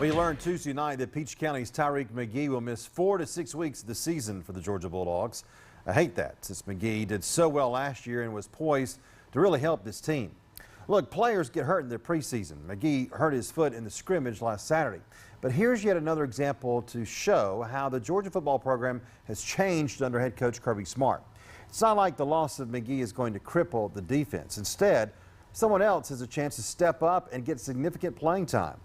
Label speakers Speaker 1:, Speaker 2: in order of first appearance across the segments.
Speaker 1: We learned Tuesday night that Peach County's Tyreek McGee will miss 4 to 6 weeks of the season for the Georgia Bulldogs. I hate that, since McGee did so well last year and was poised to really help this team. Look, players get hurt in their preseason. McGee hurt his foot in the scrimmage last Saturday. But here's yet another example to show how the Georgia football program has changed under head coach Kirby Smart. It's not like the loss of McGee is going to cripple the defense. Instead, someone else has a chance to step up and get significant playing time.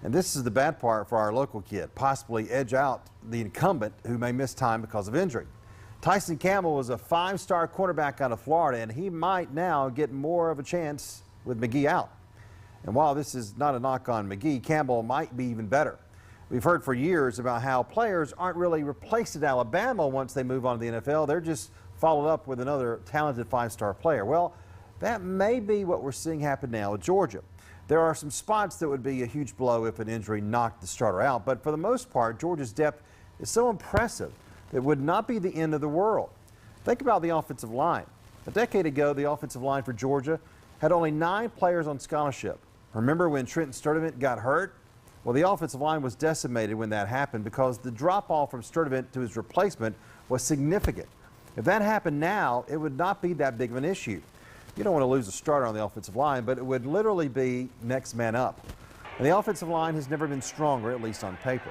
Speaker 1: And this is the bad part for our local kid, possibly edge out the incumbent who may miss time because of injury. Tyson Campbell was a 5-star quarterback out of Florida, and he might now get more of a chance with McGee out. And while this is not a knock on McGee, Campbell might be even better. We've heard for years about how players aren't really replaced at Alabama once they move on to the NFL. They're just followed up with another talented 5-star player. Well, that may be what we're seeing happen now with Georgia. There are some spots that would be a huge blow if an injury knocked the starter out, but for the most part, Georgia's depth is so impressive that it would not be the end of the world. Think about the offensive line. A decade ago, the offensive line for Georgia had only 9 players on scholarship. Remember when Trenton Sturdivant got hurt? Well, the offensive line was decimated when that happened because the drop-off from Sturdivant to his replacement was significant. If that happened now, it would not be that big of an issue. You don't want to lose a starter on the offensive line, but it would literally be next man up. And the offensive line has never been stronger, at least on paper.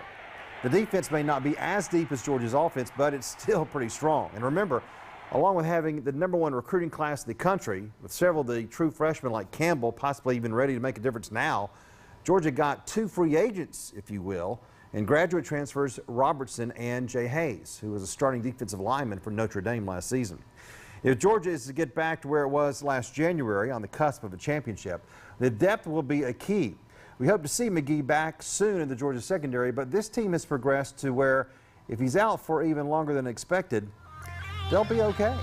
Speaker 1: The defense may not be as deep as Georgia's offense, but it's still pretty strong. And remember, along with having the #1 recruiting class in the country, with several of the true freshmen like Campbell possibly even ready to make a difference now, Georgia got 2 free agents, if you will, and graduate transfers Robertson and Jay Hayes, who was a starting defensive lineman for Notre Dame last season. If Georgia is to get back to where it was last January on the cusp of a championship, the depth will be a key. We hope to see McGee back soon in the Georgia secondary, but this team has progressed to where if he's out for even longer than expected, they'll be okay.